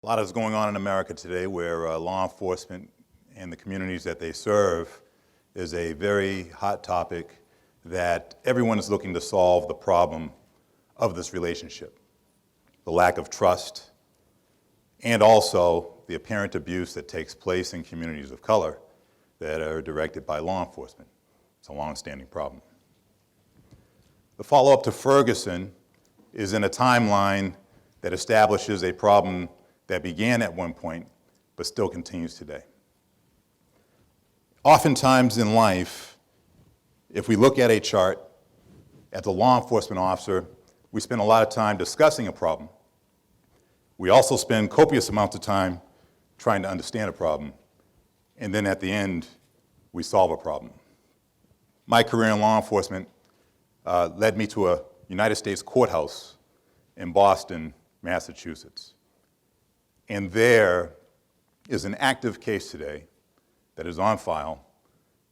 A lot is going on in America today where law enforcement and the communities that they serve is a very hot topic that everyone is looking to solve the problem of this relationship. The lack of trust and also the apparent abuse that takes place in communities of color that are directed by law enforcement. It's a long-standing problem. The follow-up to Ferguson is in a timeline that establishes a problem that began at one point but still continues today. Oftentimes in life, if we look at a chart, as a law enforcement officer, we spend a lot of time discussing a problem. We also spend copious amounts of time trying to understand a problem, and then at the end, we solve a problem. My career in law enforcement led me to a United States courthouse in Boston, Massachusetts. And there is an active case today that is on file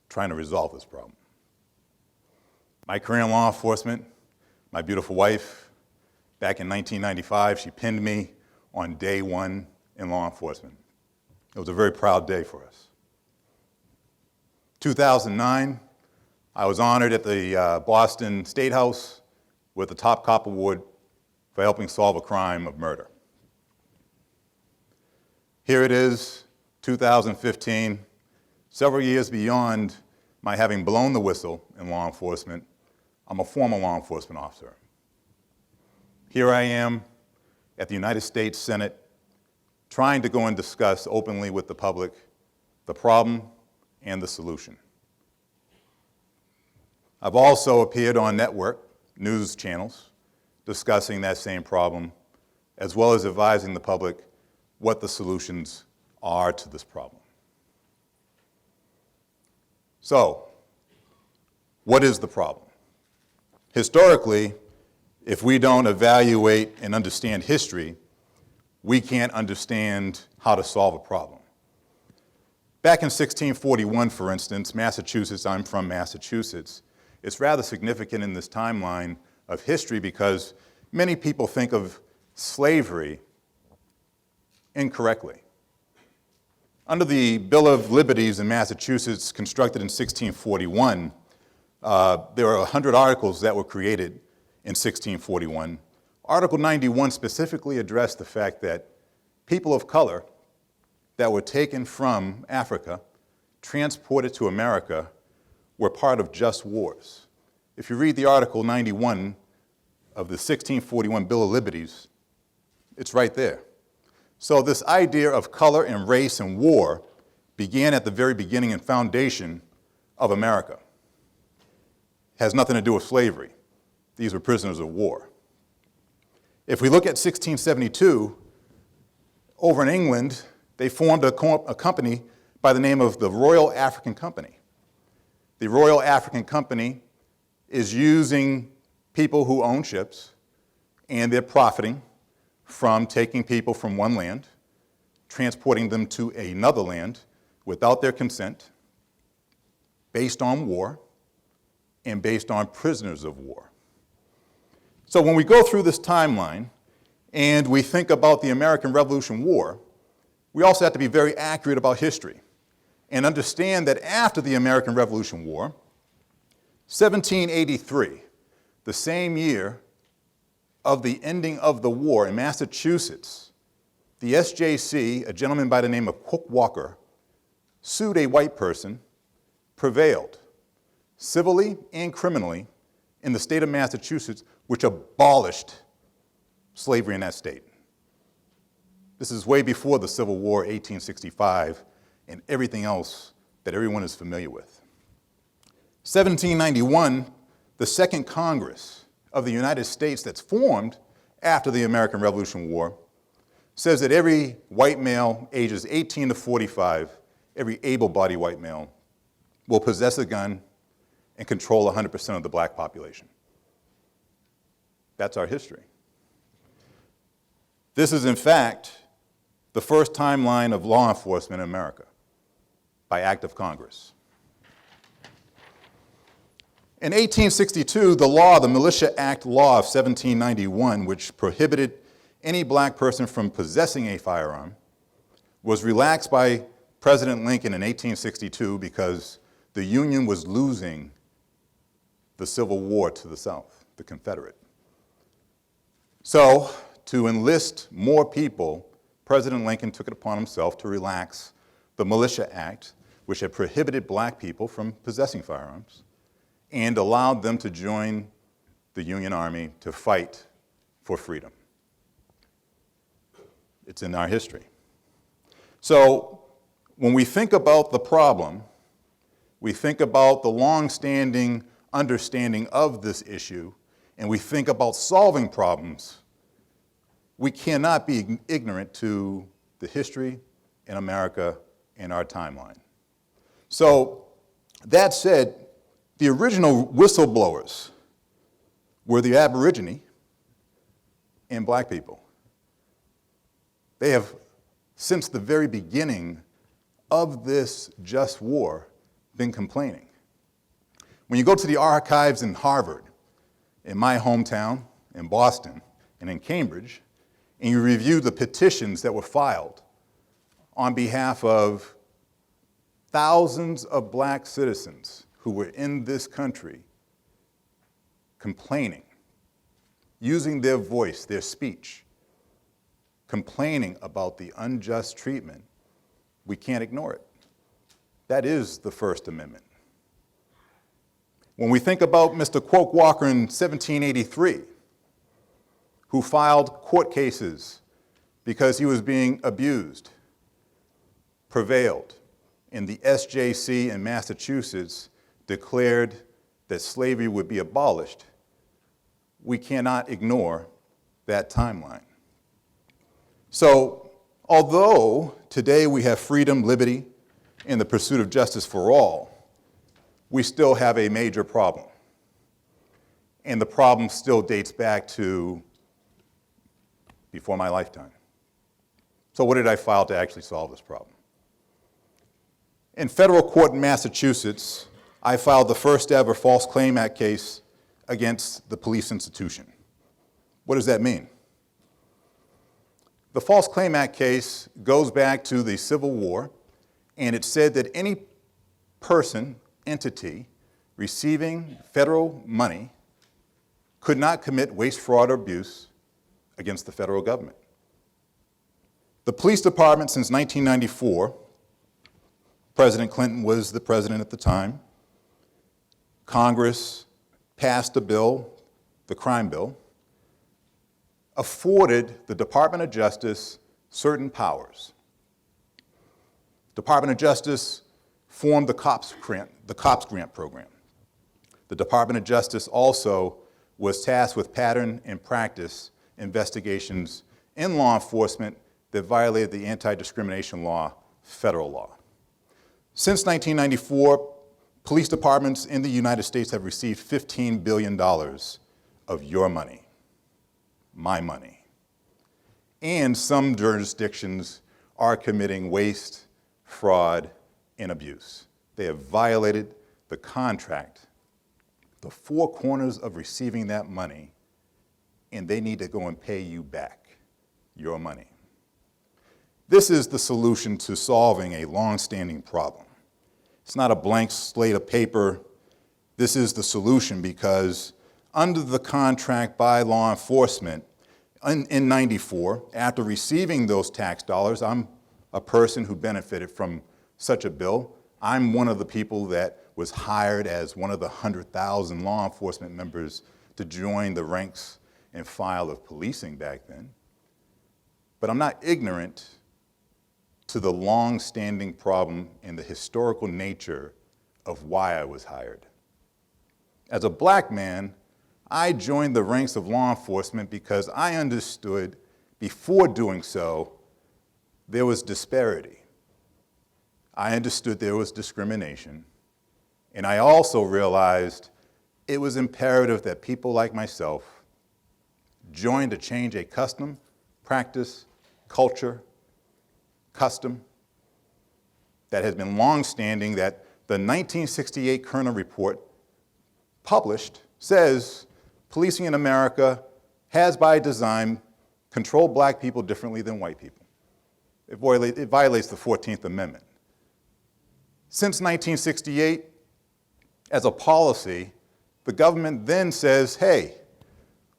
trying to resolve this problem. My career in law enforcement, my beautiful wife, back in 1995, she pinned me on day one in law enforcement. It was a very proud day for us. 2009, I was honored at the Boston State House with the Top Cop Award for helping solve a crime of murder. Here it is, 2015, several years beyond my having blown the whistle in law enforcement. I'm a former law enforcement officer. Here I am at the United States Senate trying to go and discuss openly with the public the problem and the solution. I've also appeared on network news channels discussing that same problem, as well as advising the public what the solutions are to this problem. So, what is the problem? Historically, if we don't evaluate and understand history, we can't understand how to solve a problem. Back in 1641, for instance, Massachusetts, I'm from Massachusetts, it's rather significant in this timeline of history because many people think of slavery incorrectly. Under the Bill of Liberties in Massachusetts, constructed in 1641, there were 100 articles that were created in 1641. Article 91 specifically addressed the fact that people of color that were taken from Africa, transported to America, were part of just wars. If you read the Article 91 of the 1641 Bill of Liberties, it's right there. So this idea of color and race and war began at the very beginning and foundation of America. It has nothing to do with slavery. These were prisoners of war. If we look at 1672, over in England, they formed a company by the name of the Royal African Company. The Royal African Company is using people who own ships, and they're profiting from taking people from one land, transporting them to another land without their consent, based on war, and based on prisoners of war. So when we go through this timeline and we think about the American Revolution War, we also have to be very accurate about history and understand that after the American Revolution War, 1783, the same year of the ending of the war in Massachusetts, the SJC, a gentleman by the name of Cook Walker, sued a white person, prevailed, civilly and criminally, in the state of Massachusetts, which abolished slavery in that state. This is way before the Civil War, 1865, and everything else that everyone is familiar with. 1791, the Second Congress of the United States that's formed after the American Revolution War says that every white male ages 18 to 45, every able-bodied white male, will possess a gun and control 100% of the black population. That's our history. This is, in fact, the first timeline of law enforcement in America by act of Congress. In 1862, the Militia Act Law of 1791, which prohibited any black person from possessing a firearm was relaxed by President Lincoln in 1862 because the Union was losing the Civil War to the South, the Confederate. So, to enlist more people, President Lincoln took it upon himself to relax the Militia Act, which had prohibited black people from possessing firearms, and allowed them to join the Union Army to fight for freedom. It's in our history. So when we think about the problem, we think about the long-standing understanding of this issue, and we think about solving problems, we cannot be ignorant to the history in America and our timeline. So that said, the original whistleblowers were the Aborigine and black people. They have, since the very beginning of this just war, been complaining. When you go to the archives in Harvard, in my hometown, in Boston, and in Cambridge, and you review the petitions that were filed on behalf of thousands of black citizens who were in this country complaining, using their voice, their speech, complaining about the unjust treatment, we can't ignore it. That is the First Amendment. When we think about Mr. Quoke Walker in 1783, who filed court cases because he was being abused, prevailed, and the SJC in Massachusetts declared that slavery would be abolished, we cannot ignore that timeline. So, although today we have freedom, liberty, and the pursuit of justice for all, we still have a major problem. And the problem still dates back to before my lifetime. So what did I file to actually solve this problem? In federal court in Massachusetts, I filed the first ever False Claim Act case against the police institution. What does that mean? The False Claim Act case goes back to the Civil War, and it said that any person, entity, receiving federal money could not commit waste, fraud, or abuse against the federal government. The police department since 1994, President Clinton was the president at the time, Congress passed a bill, the crime bill, afforded the Department of Justice certain powers. Department of Justice formed the COPS grant program. The Department of Justice also was tasked with pattern and practice investigations in law enforcement that violated the anti-discrimination law, federal law. Since 1994, police departments in the United States have received $15 billion of your money, my money. And some jurisdictions are committing waste, fraud, and abuse. They have violated the contract, the four corners of receiving that money, and they need to go and pay you back your money. This is the solution to solving a long-standing problem. It's not a blank slate of paper. This is the solution because under the contract by law enforcement in 94, after receiving those tax dollars, I'm a person who benefited from such a bill. I'm one of the people that was hired as one of the 100,000 law enforcement members to join the ranks and file of policing back then. But I'm not ignorant to the long-standing problem and the historical nature of why I was hired. As a black man, I joined the ranks of law enforcement because I understood before doing so there was disparity. I understood there was discrimination, and I also realized it was imperative that people like myself join to change a custom, practice, culture, custom that has been long-standing that the 1968 Kerner Report published says policing in America has by design control black people differently than white people. It violates the 14th Amendment. Since 1968, as a policy, the government then says, hey,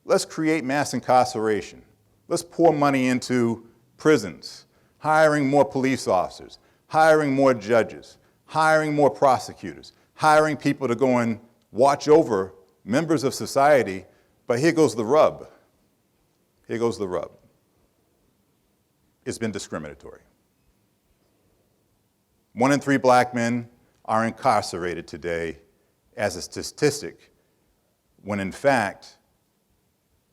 let's create mass incarceration. Let's pour money into prisons, hiring more police officers, hiring more judges, hiring more prosecutors, hiring people to go and watch over members of society. But here goes the rub. Here goes the rub. It's been discriminatory. 1 in 3 black men are incarcerated today as a statistic, when in fact,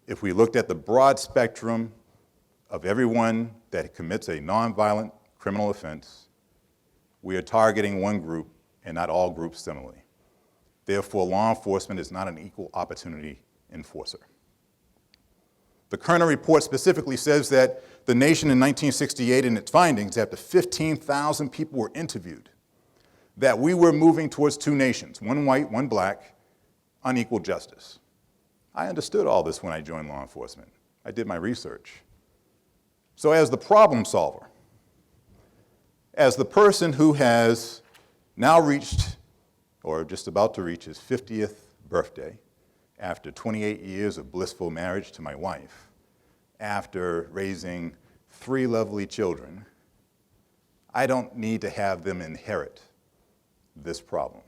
if we looked at the broad spectrum of everyone that commits a nonviolent criminal offense, we are targeting one group and not all groups similarly. Therefore, law enforcement is not an equal opportunity enforcer. The Kerner report specifically says that the nation in 1968 in its findings, after 15,000 people were interviewed, that we were moving towards 2 nations, one white, one black, unequal justice. I understood all this when I joined law enforcement. I did my research. So as the problem solver, as the person who has now reached, or just about to reach his 50th birthday, after 28 years of blissful marriage to my wife, after raising 3 lovely children, I don't need to have them inherit this problem.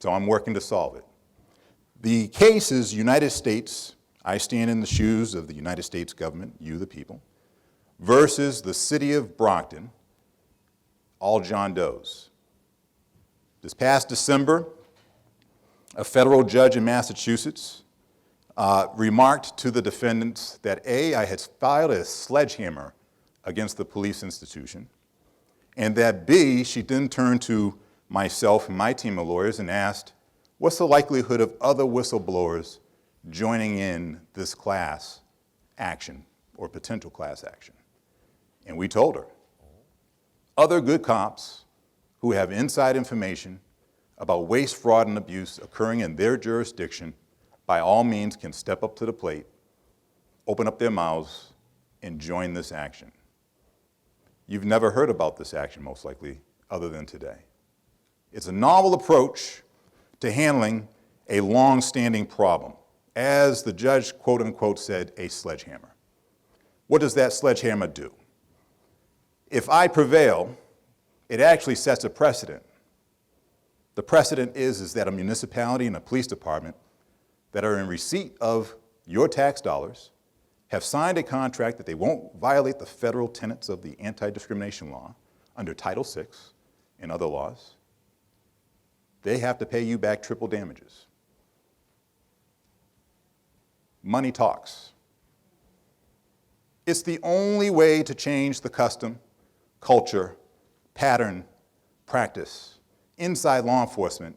So I'm working to solve it. The case is United States, I stand in the shoes of the United States government, you the people, versus the city of Brockton, all John Does. This past December, a federal judge in Massachusetts remarked to the defendants that A, I had filed a sledgehammer against the police institution, and that B, she then turned to myself and my team of lawyers and asked, what's the likelihood of other whistleblowers joining in this class action or potential class action? And we told her, other good cops who have inside information about waste, fraud, and abuse occurring in their jurisdiction, by all means can step up to the plate, open up their mouths, and join this action. You've never heard about this action, most likely, other than today. It's a novel approach to handling a long-standing problem. As the judge, quote unquote, said, a sledgehammer. What does that sledgehammer do? If I prevail, it actually sets a precedent. The precedent is that a municipality and a police department that are in receipt of your tax dollars have signed a contract that they won't violate the federal tenets of the anti-discrimination law under Title VI and other laws. They have to pay you back triple damages. Money talks. It's the only way to change the custom, culture, pattern, practice inside law enforcement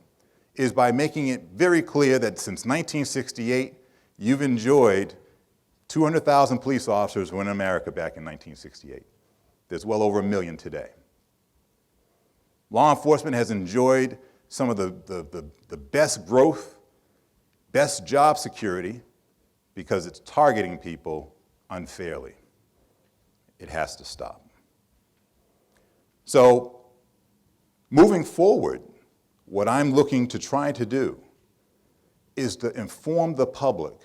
is by making it very clear that since 1968, you've enjoyed 200,000 police officers were in America back in 1968. There's well over 1 million today. Law enforcement has enjoyed some of the best growth, best job security, because it's targeting people unfairly. It has to stop. So, moving forward, what I'm looking to try to do is to inform the public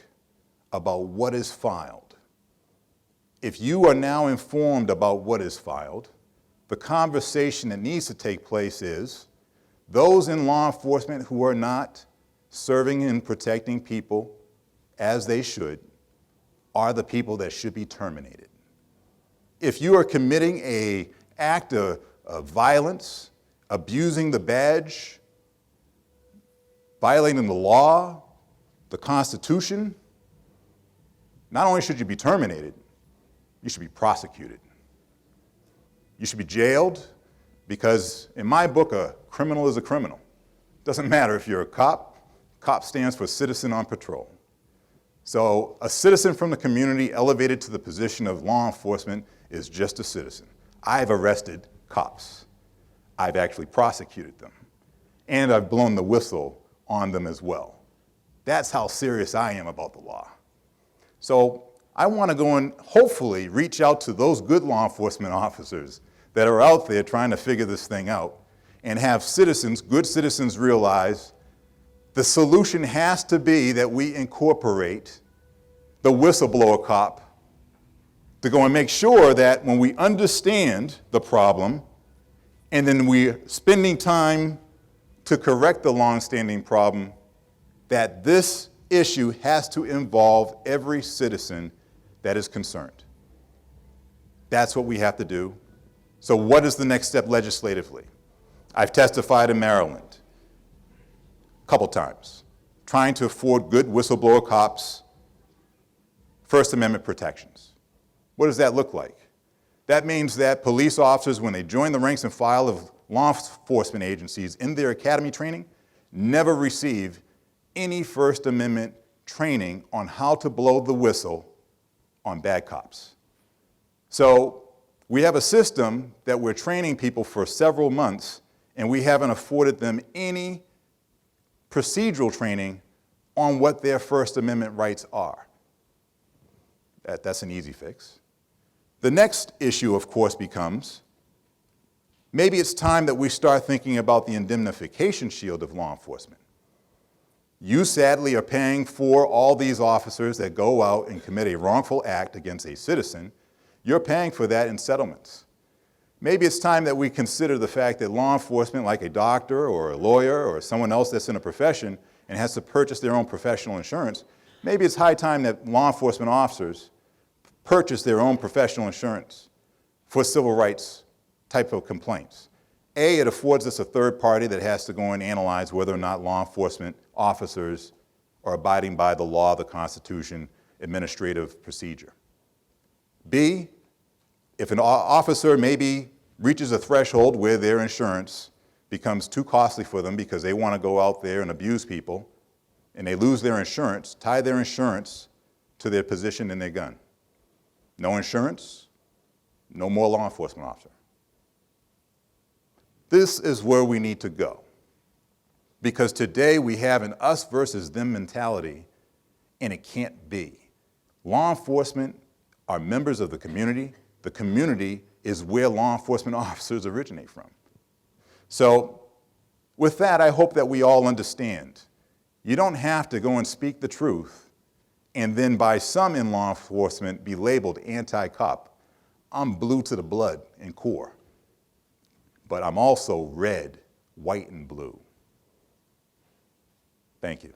about what is filed. If you are now informed about what is filed, the conversation that needs to take place is those in law enforcement who are not serving and protecting people as they should are the people that should be terminated. If you are committing an act of violence, abusing the badge, violating the law, the Constitution, not only should you be terminated, you should be prosecuted. You should be jailed because, in my book, a criminal is a criminal. Doesn't matter if you're a cop. COP stands for Citizen on Patrol. So a citizen from the community elevated to the position of law enforcement is just a citizen. I've arrested cops. I've actually prosecuted them. And I've blown the whistle on them as well. That's how serious I am about the law. So I want to go and hopefully reach out to those good law enforcement officers that are out there trying to figure this thing out and have citizens, good citizens, realize the solution has to be that we incorporate the whistleblower cop to go and make sure that when we understand the problem and then we're spending time to correct the longstanding problem, that this issue has to involve every citizen that is concerned. That's what we have to do. So what is the next step legislatively? I've testified in Maryland a couple times, trying to afford good whistleblower cops First Amendment protections. What does that look like? That means that police officers, when they join the ranks and file of law enforcement agencies in their academy training, never receive any First Amendment training on how to blow the whistle on bad cops. So we have a system that we're training people for several months, and we haven't afforded them any procedural training on what their First Amendment rights are. That's an easy fix. The next issue, of course, becomes maybe it's time that we start thinking about the indemnification shield of law enforcement. You sadly are paying for all these officers that go out and commit a wrongful act against a citizen. You're paying for that in settlements. Maybe it's time that we consider the fact that law enforcement, like a doctor or a lawyer or someone else that's in a profession and has to purchase their own professional insurance, maybe it's high time that law enforcement officers purchase their own professional insurance for civil rights type of complaints. A, it affords us a third party that has to go and analyze whether or not law enforcement officers are abiding by the law, the Constitution, administrative procedure. B, if an officer maybe reaches a threshold where their insurance becomes too costly for them because they want to go out there and abuse people, and they lose their insurance, tie their insurance to their position and their gun. No insurance, no more law enforcement officer. This is where we need to go. Because today we have an us versus them mentality, and it can't be. Law enforcement are members of the community. The community is where law enforcement officers originate from. So with that, I hope that we all understand. You don't have to go and speak the truth and then by some in law enforcement be labeled anti-cop. I'm blue to the blood and core, but I'm also red, white, and blue. Thank you.